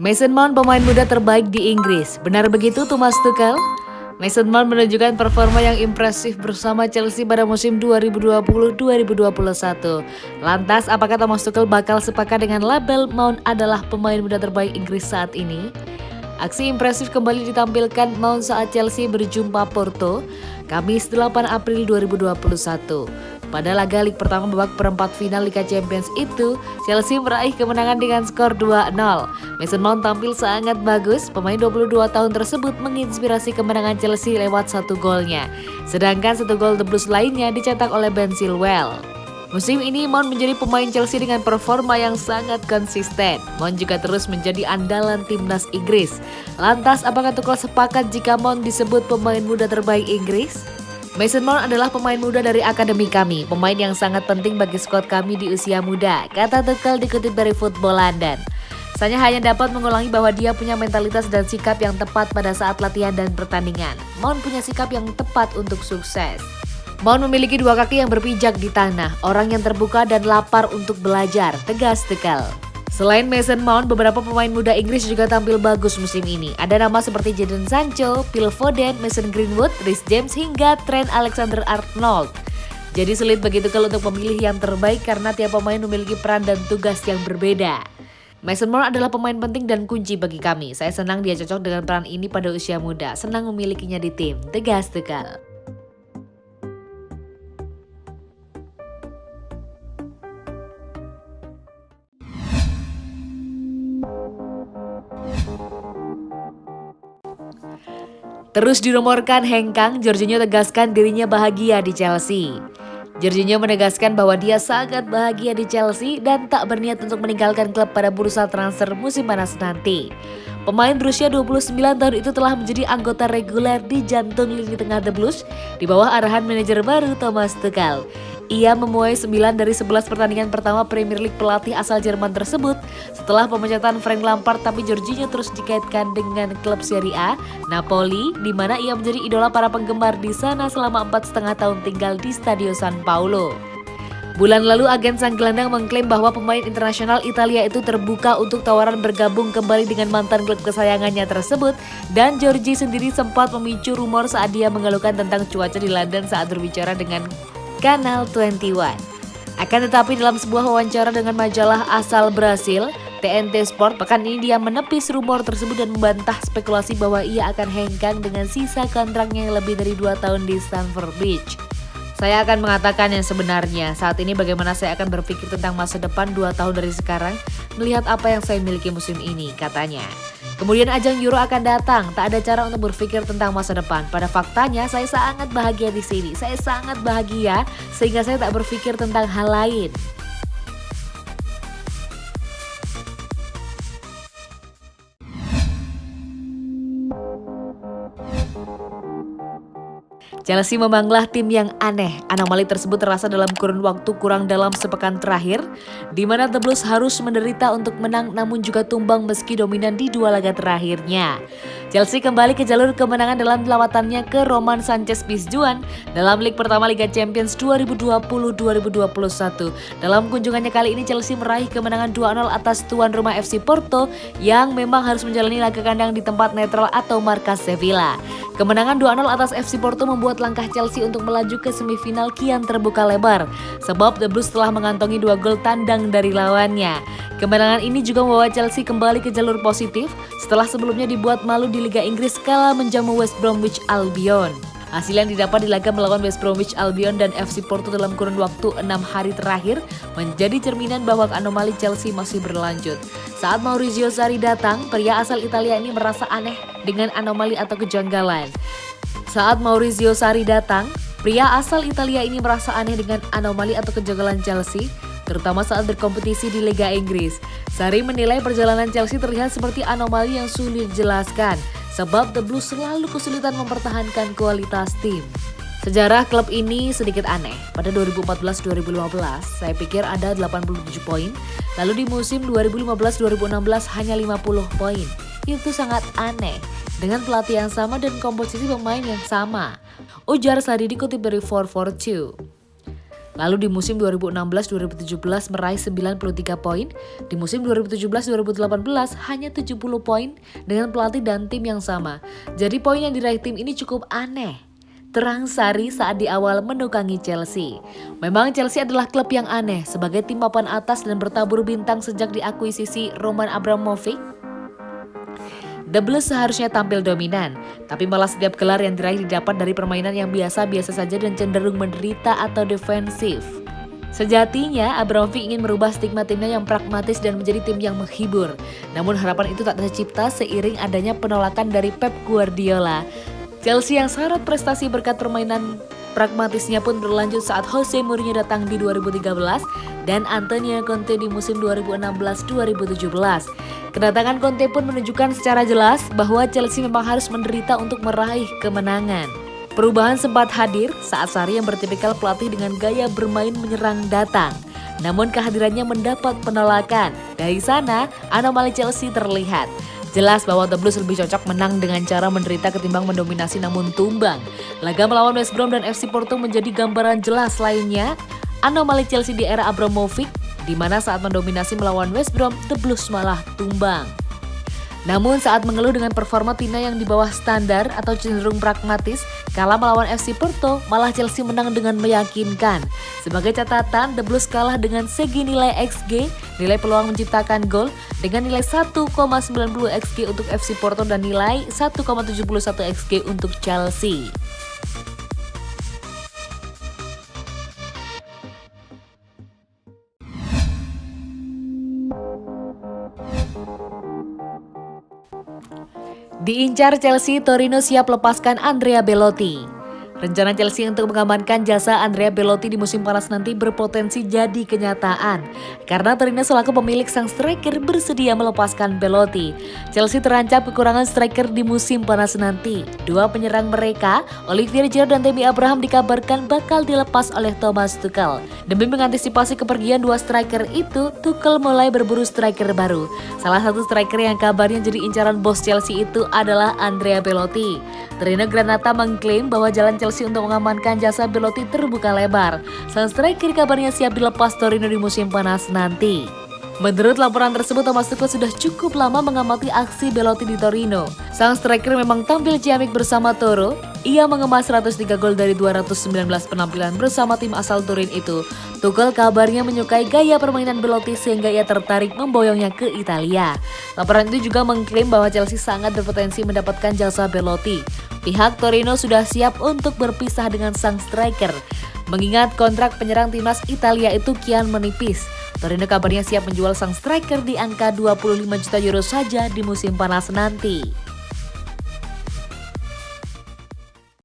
Mason Mount pemain muda terbaik di Inggris. Benar begitu Thomas Tuchel? Mason Mount menunjukkan performa yang impresif bersama Chelsea pada musim 2020-2021. Lantas, apakah Thomas Tuchel bakal sepakat dengan label Mount adalah pemain muda terbaik Inggris saat ini? Aksi impresif kembali ditampilkan Mount saat Chelsea berjumpa Porto, Kamis 8 April 2021. Pada laga leg pertama babak perempat final Liga Champions itu, Chelsea meraih kemenangan dengan skor 2-0. Mason Mount tampil sangat bagus, pemain 22 tahun tersebut menginspirasi kemenangan Chelsea lewat satu golnya. Sedangkan satu gol The Blues lainnya dicetak oleh Ben Chilwell. Musim ini Mount menjadi pemain Chelsea dengan performa yang sangat konsisten. Mount juga terus menjadi andalan timnas Inggris. Lantas, apakah Tuchel sepakat jika Mount disebut pemain muda terbaik Inggris? Mason Mount adalah pemain muda dari akademi kami, pemain yang sangat penting bagi skuad kami di usia muda, kata Tuchel dikutip dari Football London. Saya hanya dapat mengulangi bahwa dia punya mentalitas dan sikap yang tepat pada saat latihan dan pertandingan. Mount punya sikap yang tepat untuk sukses. Mount memiliki dua kaki yang berpijak di tanah, orang yang terbuka dan lapar untuk belajar, tegas Tuchel. Selain Mason Mount, beberapa pemain muda Inggris juga tampil bagus musim ini. Ada nama seperti Jadon Sancho, Phil Foden, Mason Greenwood, Reece James hingga Trent Alexander-Arnold. Jadi sulit bagi Tuchel untuk memilih yang terbaik karena tiap pemain memiliki peran dan tugas yang berbeda. Mason Mount adalah pemain penting dan kunci bagi kami. Saya senang dia cocok dengan peran ini pada usia muda. Senang memilikinya di tim, tegas Tuchel. Terus dirumorkan hengkang, Jorginho tegaskan dirinya bahagia di Chelsea. Jorginho menegaskan bahwa dia sangat bahagia di Chelsea dan tak berniat untuk meninggalkan klub pada bursa transfer musim panas nanti. Pemain berusia 29 tahun itu telah menjadi anggota reguler di jantung lini tengah The Blues di bawah arahan manajer baru Thomas Tuchel. Ia memuai 9 dari 11 pertandingan pertama Premier League pelatih asal Jerman tersebut setelah pemecatan Frank Lampard, tapi Jorginho terus dikaitkan dengan klub Serie A, Napoli, di mana ia menjadi idola para penggemar di sana selama 4,5 tahun tinggal di Stadio San Paolo. Bulan lalu agen sang gelandang mengklaim bahwa pemain internasional Italia itu terbuka untuk tawaran bergabung kembali dengan mantan klub kesayangannya tersebut, dan Giorgi sendiri sempat memicu rumor saat dia mengeluhkan tentang cuaca di London saat berbicara dengan Kanal 21. Akan tetapi dalam sebuah wawancara dengan majalah asal Brasil, TNT Sport, pekan ini dia menepis rumor tersebut dan membantah spekulasi bahwa ia akan hengkang dengan sisa kontraknya yang lebih dari 2 tahun di Stamford Bridge. Saya akan mengatakan yang sebenarnya, saat ini bagaimana saya akan berpikir tentang masa depan 2 tahun dari sekarang, melihat apa yang saya miliki musim ini, katanya. Kemudian ajang Euro akan datang, tak ada cara untuk berpikir tentang masa depan. Pada faktanya, saya sangat bahagia di sini. Saya sangat bahagia sehingga saya tak berpikir tentang hal lain. Chelsea memanglah tim yang aneh. Anomali tersebut terasa dalam kurun waktu kurang dalam sepekan terakhir, di mana The Blues harus menderita untuk menang namun juga tumbang meski dominan di 2 laga terakhirnya. Chelsea kembali ke jalur kemenangan dalam lawatannya ke Roman Sanchez Pizjuan dalam leg pertama Liga Champions 2020-2021. Dalam kunjungannya kali ini Chelsea meraih kemenangan 2-0 atas tuan rumah FC Porto yang memang harus menjalani laga kandang di tempat netral atau markas Sevilla. Kemenangan 2-0 atas FC Porto membuat langkah Chelsea untuk melaju ke semifinal kian terbuka lebar, sebab The Blues telah mengantongi 2 gol tandang dari lawannya. Kemenangan ini juga membawa Chelsea kembali ke jalur positif setelah sebelumnya dibuat malu di Liga Inggris kala menjamu West Bromwich Albion. Hasil yang didapat di laga melawan West Bromwich Albion dan FC Porto dalam kurun waktu 6 hari terakhir menjadi cerminan bahwa anomali Chelsea masih berlanjut. Saat Maurizio Sarri datang, pria asal Italia ini merasa aneh dengan anomali atau kejanggalan. Saat Maurizio Sarri datang, pria asal Italia ini merasa aneh dengan anomali atau kejanggalan Chelsea, terutama saat berkompetisi di Liga Inggris. Sarri menilai perjalanan Chelsea terlihat seperti anomali yang sulit dijelaskan, sebab The Blues selalu kesulitan mempertahankan kualitas tim. Sejarah klub ini sedikit aneh. Pada 2014-2015, saya pikir ada 87 poin, lalu di musim 2015-2016 hanya 50 poin. Itu sangat aneh, dengan pelatih yang sama dan komposisi pemain yang sama, ujar Sarri dikutip dari 442. Lalu di musim 2016-2017 meraih 93 poin, di musim 2017-2018 hanya 70 poin dengan pelatih dan tim yang sama. Jadi poin yang diraih tim ini cukup aneh. Terang sari saat di awal menukangi Chelsea. Memang Chelsea adalah klub yang aneh sebagai tim papan atas dan bertabur bintang sejak diakuisisi Roman Abramovich. The Blues seharusnya tampil dominan, tapi malah setiap gelar yang diraih didapat dari permainan yang biasa-biasa saja dan cenderung menderita atau defensif. Sejatinya, Abramovich ingin merubah stigma timnya yang pragmatis dan menjadi tim yang menghibur. Namun harapan itu tak tercipta seiring adanya penolakan dari Pep Guardiola. Chelsea yang syarat prestasi berkat permainan pragmatisnya pun berlanjut saat Jose Mourinho datang di 2013 dan Antonio Conte di musim 2016-2017. Kedatangan Conte pun menunjukkan secara jelas bahwa Chelsea memang harus menderita untuk meraih kemenangan. Perubahan sempat hadir saat Sarri yang bertipikal pelatih dengan gaya bermain menyerang datang. Namun kehadirannya mendapat penolakan. Dari sana, anomali Chelsea terlihat. Jelas bahwa The Blues lebih cocok menang dengan cara menderita ketimbang mendominasi namun tumbang. Laga melawan West Brom dan FC Porto menjadi gambaran jelas lainnya anomali Chelsea di era Abramovich, di mana saat mendominasi melawan West Brom, The Blues malah tumbang. Namun saat mengeluh dengan performa Tina yang di bawah standar atau cenderung pragmatis, kalah melawan FC Porto, malah Chelsea menang dengan meyakinkan. Sebagai catatan, The Blues kalah dengan segi nilai XG, nilai peluang menciptakan gol, dengan nilai 1,90 XG untuk FC Porto dan nilai 1,71 XG untuk Chelsea. Diincar Chelsea, Torino siap lepaskan Andrea Belotti. Rencana Chelsea untuk mengamankan jasa Andrea Belotti di musim panas nanti berpotensi jadi kenyataan. Karena Torino selaku pemilik sang striker bersedia melepaskan Belotti. Chelsea terancam kekurangan striker di musim panas nanti. Dua penyerang mereka, Olivier Giroud dan Tammy Abraham dikabarkan bakal dilepas oleh Thomas Tuchel. Demi mengantisipasi kepergian dua striker itu, Tuchel mulai berburu striker baru. Salah satu striker yang kabarnya jadi incaran bos Chelsea itu adalah Andrea Belotti. Torino Granata mengklaim bahwa jalan Chelsea untuk mengamankan jasa Belotti terbuka lebar. Sang striker kabarnya siap dilepas Torino di musim panas nanti. Menurut laporan tersebut, Thomas Tuchel sudah cukup lama mengamati aksi Belotti di Torino. Sang striker memang tampil ciamik bersama Toro. Ia mengemas 103 gol dari 219 penampilan bersama tim asal Turin itu. Tuchel kabarnya menyukai gaya permainan Belotti sehingga ia tertarik memboyongnya ke Italia. Laporan itu juga mengklaim bahwa Chelsea sangat berpotensi mendapatkan jasa Belotti. Pihak Torino sudah siap untuk berpisah dengan sang striker. Mengingat kontrak penyerang timnas Italia itu kian menipis, Torino kabarnya siap menjual sang striker di angka 25 juta euro saja di musim panas nanti.